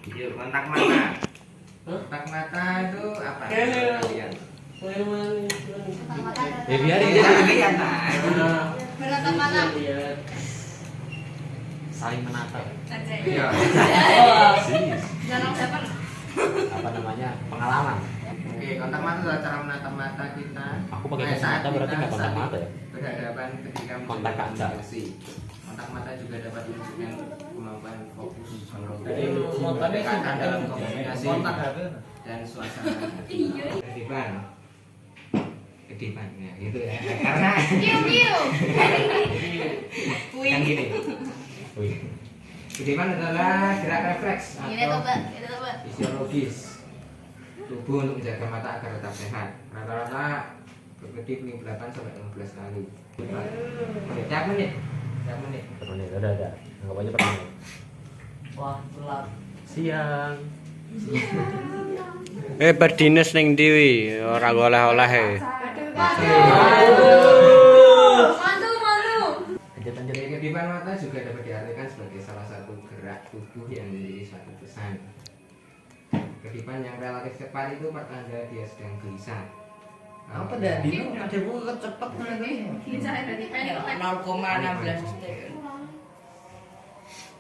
Yuk, kontak mata. Kontak mata itu apa? Kalian. Ya biar Iya, nah. Menatap mata. saling menatap. Iya. Jangan dapat. Apa namanya? Pengalaman. Oke, kontak mata adalah cara menatap mata kita. Aku pakai Saat kacamata berarti kita nggak kontak saling mata ya? Berhadapan ketika Kontak kaca. komunikasi. Kontak mata juga dapat menunjukkan kemampuan fokus pendekatan dalam komunikasi dan suasana hati. Kedipan, kedipan, ya gitu ya. Karena Kiu. kan gini. Wih. Kedipan adalah gerak refleks Ini atau coba, kita coba. fisiologis tubuh untuk menjaga mata agar tetap sehat. Rata-rata berkedip 8 sampai 15 kali. Oke, tiap menit. Tiap menit. Permenit, ada. Anggap aja permenit. Wah, telat. Siang. Berdinas ning ndi wi? Ora oleh-oleh e. Mantu. Lanjut. Jadi kedipan mata juga dapat diartikan sebagai salah satu gerak tubuh yang memiliki suatu pesan. Kedipan yang relatif cepat itu pertanda dia sedang gelisah. Apa dah? Dino ada buku cepet nanti. 0,16 detik.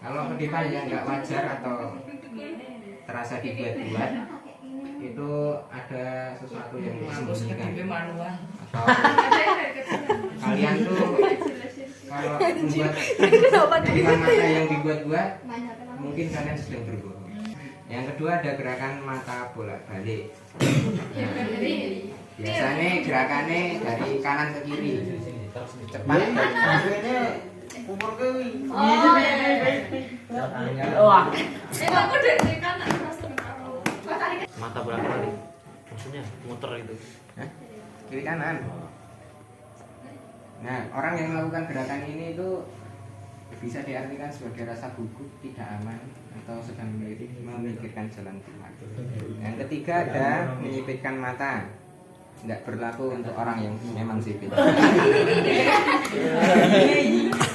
Kalau kedipan yang nggak wajar atau terasa dibuat-buat, itu ada sesuatu yang Mampus disembunyikan. kedip manual. Atau kalian tuh kalau membuat kedipan mata yang dibuat-buat, mungkin kalian sedang berbohong. Yang kedua ada gerakan mata bolak-balik. Biasanya gerakannya dari kanan ke kiri, cepat. Wah. Mata berapa kali? Maksudnya muter itu. Hah? Kiri kanan. Nah, orang yang melakukan gerakan ini itu bisa diartikan sebagai rasa gugup, tidak aman, atau sedang memikirkan jalan keluar. Yang ketiga ada menyipitkan mata. Nggak berlaku untuk orang yang memang sipit.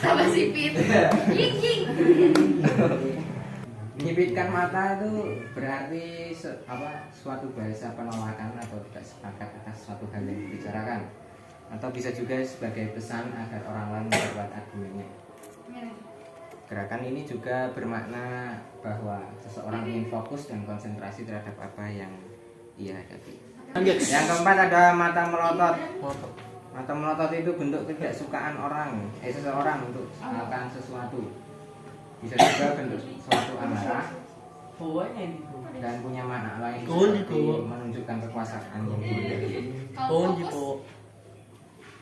Sama sipit. Ying. Menyipitkan mata itu berarti suatu bahasa penolakan atau tidak sepakat atas suatu hal yang dibicarakan, atau bisa juga sebagai pesan agar orang lain mendapat argumennya. Gerakan ini juga bermakna bahwa seseorang ingin fokus dan konsentrasi terhadap apa yang ia hadapi. Lanjut. Yang keempat ada mata melotot. Mata melotot itu bentuk ketidaksukaan seseorang untuk melakukan sesuatu. Bisa juga bentuk suatu amarah dan punya makna lain seperti menunjukkan kekuasaan yang tinggi.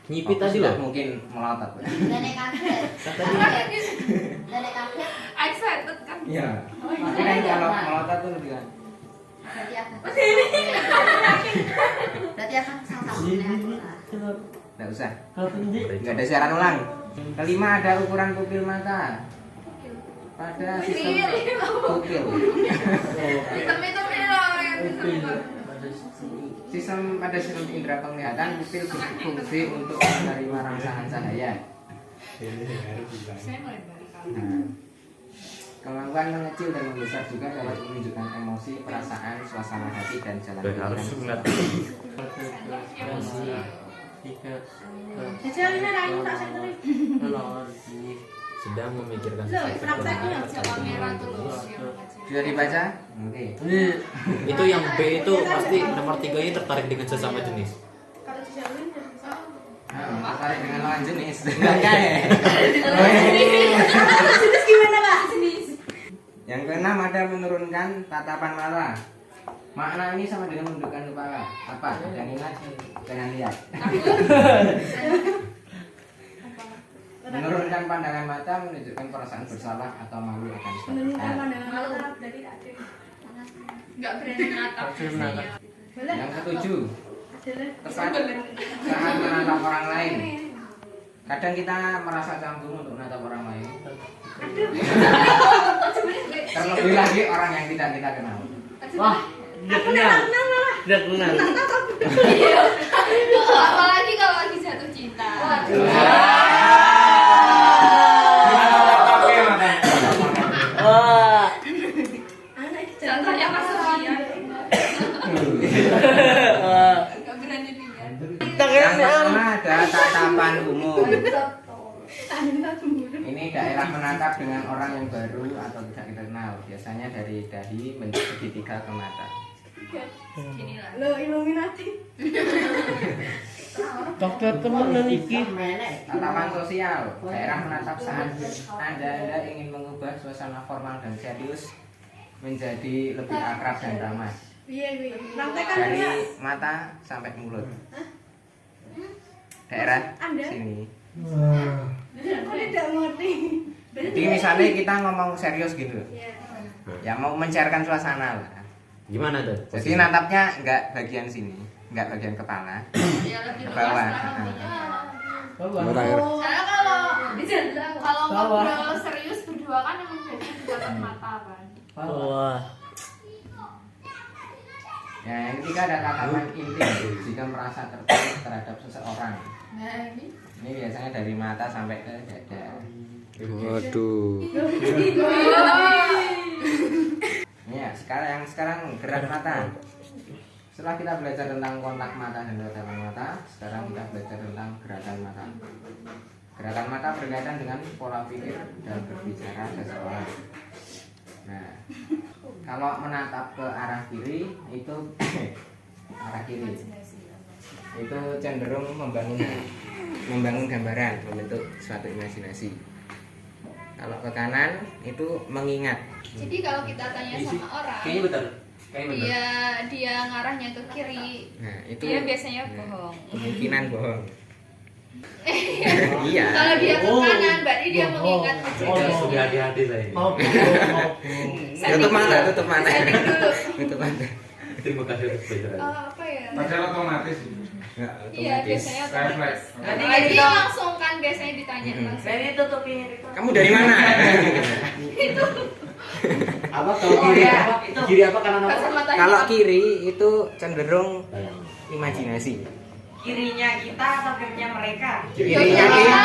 Nyipit tadi Sudah loh. mungkin melotot. Nenek kaget. Nenek kaget. Excited kan? Iya. Tapi kan kalau melotot tuh lebih kan. Berarti akan sama-sama. Nggak usah. Nggak ada siaran ulang. Kelima ada ukuran pupil mata. Pada sistem pupil. Pada sistem indera penglihatan, pupil berfungsi untuk menerima rangsangan cahaya. Nah, kemampuan mengecil dan membesar juga dapat menunjukkan emosi, perasaan, suasana hati, dan jalan pikiran. Sedang memikirkan Sudah dibaca? Oke. Itu yang B itu pasti nomor 3 ini tertarik dengan sesama jenis. Tertarik dengan lawan jenis. Yang keenam ada menurunkan tatapan mata. Makna ini sama dengan menundukkan kepala. Apa? Dan ingat, jangan lihat. Menurunkan pandangan mata menunjukkan perasaan bersalah atau malu akan suatu hal. Nggak berani natap. Yang ketujuh, tepat saat menatap orang lain. Kadang kita merasa canggung untuk menatap orang lain. Terlebih lagi orang yang tidak kita kenal. Wah, udah kenal. Apalagi kalau lagi jatuh cinta. Wah, Contohnya Mas Sofia. Gak berani lihat. Yang pertama ada tatapan umum. Ini daerah menatap dengan orang yang baru atau tidak dikenal. Biasanya dari dahi menjadi segitiga ke mata. Inilah. Lo Illuminati. Dokter temen iki. Tatapan sosial. Daerah menatap saat Anda ingin mengubah suasana formal dan serius menjadi lebih akrab dan ramah. Iya. Praktekan Dari ya. mata sampai mulut. Daerah sini. Aku tidak ngerti. Jadi misalnya kita ngomong serius gitu. Iya. Ya mau mencairkan suasana lah. Gimana tuh? Jadi natapnya nggak bagian sini, nggak bagian kepala, Ya lebih ke bawah. Karena kalau ngobrol serius berdua kan emang biasanya di tatap mata kan. Wah. Ya, yang ketiga ada tatapan intim jika merasa tertarik terhadap seseorang. Nah ini. Ini biasanya dari mata sampai ke dada. Waduh. Ya, sekarang gerak mata. Setelah kita belajar tentang kontak mata dan tatapan mata, sekarang kita belajar tentang gerakan mata. Gerakan mata berkaitan dengan pola pikir dan berbicara seseorang. Nah, kalau menatap ke arah kiri itu arah kiri itu cenderung membangun gambaran, membentuk suatu imajinasi. Kalau ke kanan itu mengingat. Jadi kalau kita tanya sama orang, Kayaknya betul. Kayaknya betul. dia ngarahnya ke kiri, Nah, itu dia biasanya bohong. kemungkinan bohong. Iya. Kalau dia ke kanan, berarti dia mengingat Sudah sudah hati-hati saya. Tutup mata, tutup mata. Setting dulu. Tutup mata. Terima kasih atas pelajaran. Apa ya? Padahal otomatis. Nggak, Iya, otomatis. biasanya otomatis. Berarti Apalagi gitu. yang langsung kan biasanya ditanya langsung. Berarti tutupin itu. Kamu dari mana? Apa kalau kiri iya, apa? itu. Kiri apa kanan apa? Kacamata Kalau hitam. kiri itu cenderung imajinasi. Kirinya kita atau kirinya mereka? Kirinya kita.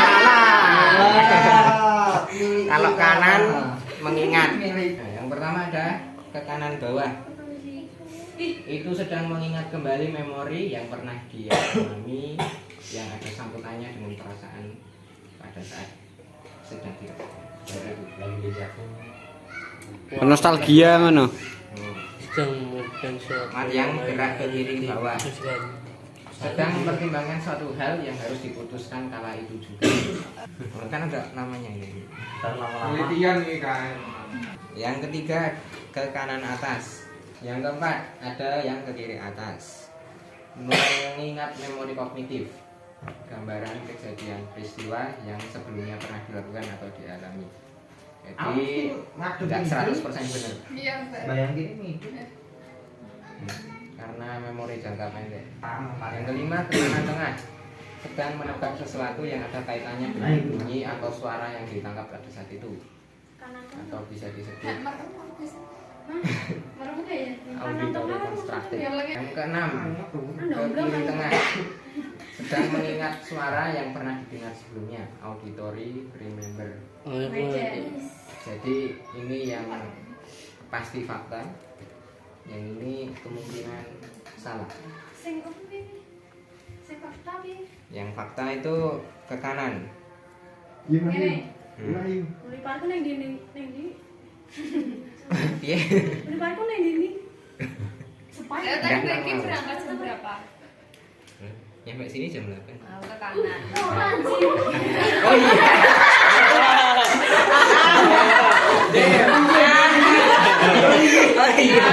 Kalau kanan mengingat. Nah, yang pertama ada ke kanan bawah. Itu sedang mengingat kembali memori yang pernah dia alami, yang ada sambutannya dengan perasaan pada saat sedang tidak. Lagi dijatuh. Nostalgia ngono. Yang gerak ke kiri bawah sedang mempertimbangkan suatu hal yang harus diputuskan kala itu juga. Kan ada namanya ini. Dan lama-lama. Penelitian nih kan. Yang ketiga ke kanan atas. Yang keempat ada yang ke kiri atas. Mengingat memori kognitif, gambaran kejadian peristiwa yang sebelumnya pernah dilakukan atau dialami. Jadi tidak 100% benar. Iya, Mbak. Bayangin ini. Karena memori jangka pendek. Yang kelima ke kanan tengah, sedang menebak sesuatu yang ada kaitannya dengan bunyi atau suara yang ditangkap pada saat itu, atau bisa disebut Merem udah ya? auditory constructive. Yang lagi. Yang keenam ke kiri tengah, sedang mengingat suara yang pernah didengar sebelumnya, auditory remember. Jadi ini yang pasti fakta, yang ini kemungkinan salah. Sing apa ini? Sing fakta piye? Yang fakta itu ke kanan. Ini. Mriparku ning ndi ning ndi? Piye? Mriparku ning ndi? Ayo tadi Becky berangkat jam berapa? Nyampe sini jam 8. Oh, ke kanan. Oh iya. Oh iya.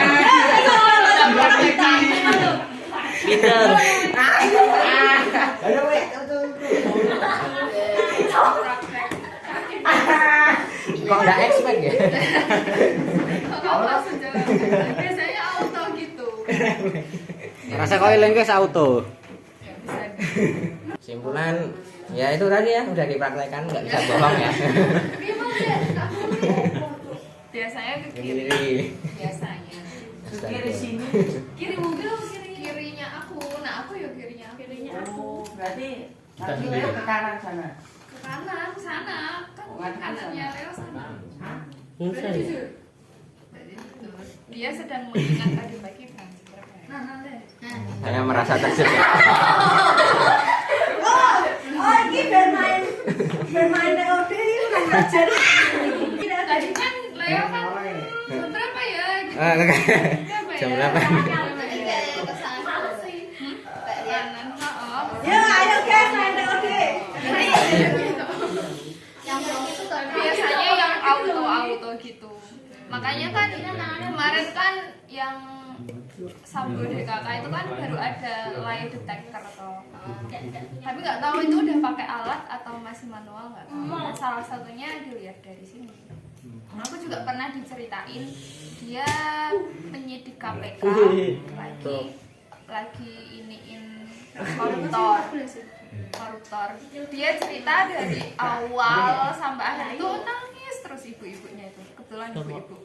Pinter. Kok nggak expect ya? Kok langsung jawab? Biasanya auto gitu. Rasa kau lengkes auto. Ya bisa. Kesimpulan ya itu tadi ya udah dipraktekkan, nggak bisa bohong ya. Gimana ya? Biasanya ke kiri. Kiri. Biasanya. Kiri sini. Kiri mobil apa kiri? Kirinya aku. Nah, aku ya kirinya aku. Kirinya aku. Oh, berarti Kita tapi sendiri. Leo ke kanan sana. Ke kanan, sana. Kan kanannya Leo sana. Hah? Berarti jujur. Berarti jujur. dia sedang mengingat tadi pagi Francis. Nah. Saya merasa terjebak. Oh, ini bermain TOD itu kan belajar. Tadi kan Leo kan jam berapa ya? Jam berapa? Jadi kayak kesalahan sih. Kanan, Ya, ayo guys main TOD. Yang belum itu tuh biasanya yang auto gitu. Makanya kan kemarin kan yang Sambo DKK itu kan baru ada lie detector atau tapi nggak tahu itu udah pakai alat atau masih manual nggak tahu. Nah, salah satunya dilihat dari sini. Aku juga pernah diceritain dia penyidik KPK lagi iniin koruptor. Dia cerita dari awal sampai akhir itu nangis terus ibu-ibunya itu. Kebetulan ibu-ibu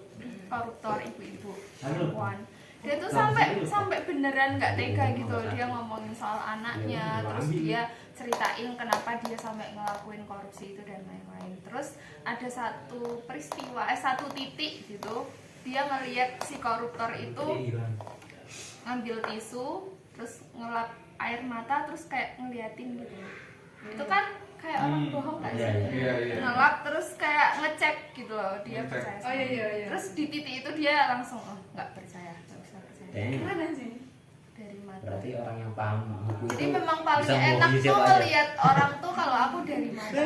koruptor, ibu-ibu perempuan. Dia tuh sampai beneran nggak tega gitu. Dia ngomongin soal anaknya, terus dia ceritain kenapa dia sampai ngelakuin korupsi itu dan lain-lain. Terus ada satu peristiwa, satu titik gitu, dia ngelihat si koruptor itu ngambil tisu, terus ngelap air mata, terus kayak ngeliatin gitu. Itu kan kayak orang bohong nggak sih? Iya. Ngelap terus kayak ngecek gitu loh, dia Ngecek. percaya. Oh iya. Terus di titik itu dia langsung nggak percaya, nggak bisa percaya. Gimana sih? Dari mata. Berarti orang yang paham buku Jadi itu memang paling bisa enak bohongi tuh siapa aja. melihat orang tuh kalau aku dari mata.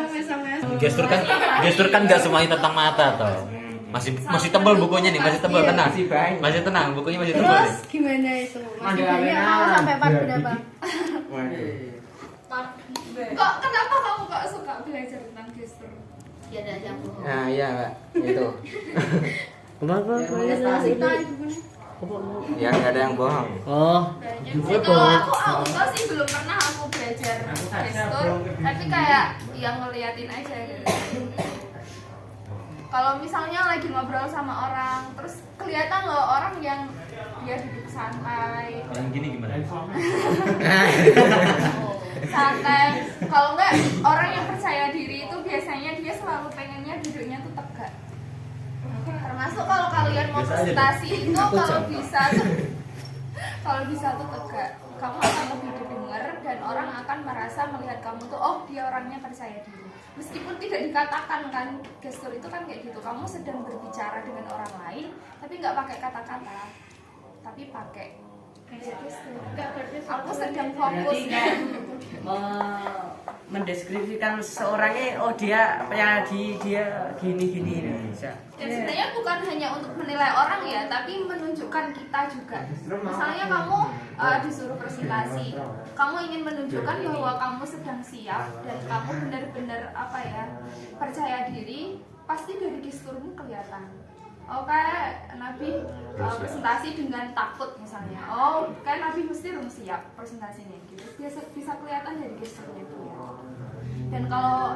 Gestur kan nggak semuanya tentang mata toh. Masih tebal bukunya nih, masih tebal tenang. Masih banyak. Masih tenang, bukunya masih tebal nih. Terus gimana itu? Mandel Maksudnya Alena. mau sampai part berapa? Waduh. Kok kenapa kamu kok suka belajar tentang gestur? dia ada yang bohong. Nah, iya, Mbak. Itu. Kenapa? Ya nggak ada yang bohong. Oh, Banyak Gue sih. Kalau bohong. aku auto sih belum pernah aku belajar gestur, tapi kayak yang ngeliatin aja gitu. Kalau misalnya lagi ngobrol sama orang, terus kelihatan loh orang yang dia duduk santai, Yang gini gimana? santai. Kalau enggak orang yang percaya diri itu biasanya dia selalu pengennya duduknya tuh tegak. Termasuk kalau kalian mau presentasi itu kalau bisa tuh tegak, kamu akan lebih didengar dan orang akan merasa melihat kamu tuh oh dia orangnya percaya diri. Meskipun tidak dikatakan kan, gestur itu kan kayak gitu, kamu sedang berbicara dengan orang lain tapi nggak pakai kata-kata, tapi pakai gestur. Aku sedang fokus Mendeskripsikan seorangnya, oh dia apalagi dia gini bisa. Dan sebenarnya bukan hanya untuk menilai orang ya, tapi menunjukkan kita juga. Misalnya kamu disuruh presentasi, kamu ingin menunjukkan bahwa kamu sedang siap dan kamu benar-benar percaya diri, pasti dari gesturmu kelihatan. Oh kayak Nabi presentasi dengan takut misalnya. Oh kayak Nabi mesti belum siap presentasinya gitu. Bisa kelihatan dari gesturnya itu ya. Dan kalau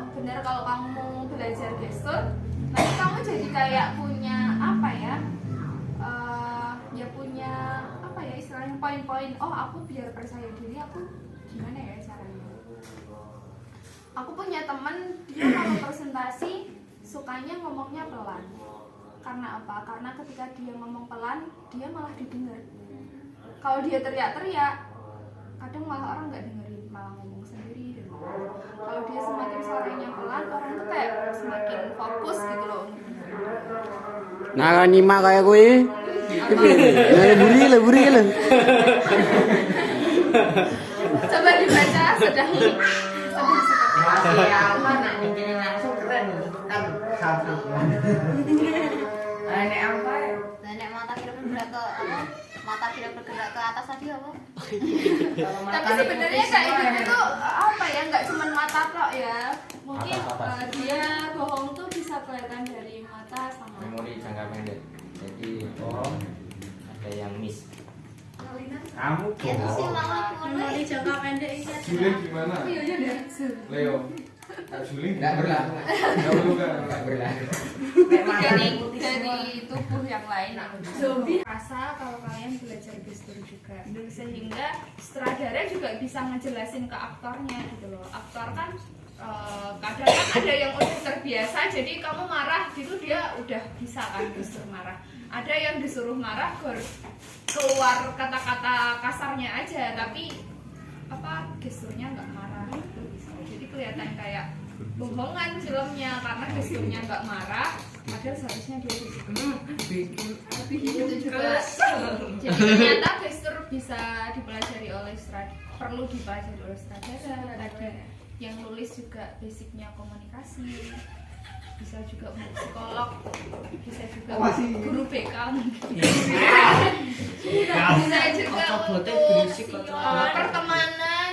kamu belajar gestur, nanti kamu jadi kayak punya istilahnya poin-poin. Oh aku biar percaya diri aku gimana ya caranya? Aku punya temen dia kalau presentasi sukanya ngomongnya pelan. Karena apa? Karena ketika dia ngomong pelan, dia malah didengar. Kalau dia teriak-teriak, kadang malah orang nggak dengerin, malah ngomong sendiri. Dan kalau dia semakin suaranya pelan, orang tuh kayak semakin fokus gitu loh. Nah, kalau nyimak kayak gue. Leburi lah. Coba dibaca sedang Masih aman, ini langsung keren kan satu. Ini apa ya? Nenek mata tidak bergerak ke atas tadi apa? tapi sebenarnya kayak gitu tuh nggak cuma mata tok ya, mungkin dia bohong tuh bisa kelihatan dari mata sama Memori jangka pendek. Jadi ada yang miss. Kamu Ya terus yang bohong. lama mulai jangka pendek ini. Juling gimana? Leo. Juling Nggak berlaku. Nggak perlu kan? Nggak berlaku. dari tubuh yang lain. Rasa kalau kalian belajar gestur juga, sehingga sutradara juga bisa ngejelasin ke aktornya gitu loh. Aktor kan kadang kan ada yang udah terbiasa, jadi kamu marah gitu dia udah bisa kan gestur marah. Ada yang disuruh marah keluar kata-kata kasarnya aja, tapi gesturnya nggak marah gitu bisa. Jadi kelihatan kayak bohongan filmnya karena gesturnya nggak marah, padahal seharusnya dia itu juga. Jadi ternyata gestur bisa dipelajari oleh perlu dipelajari oleh sutradara. Tadi yang nulis juga basicnya komunikasi, bisa juga psikolog, bisa juga guru BK mungkin. Bisa juga untuk pertemanan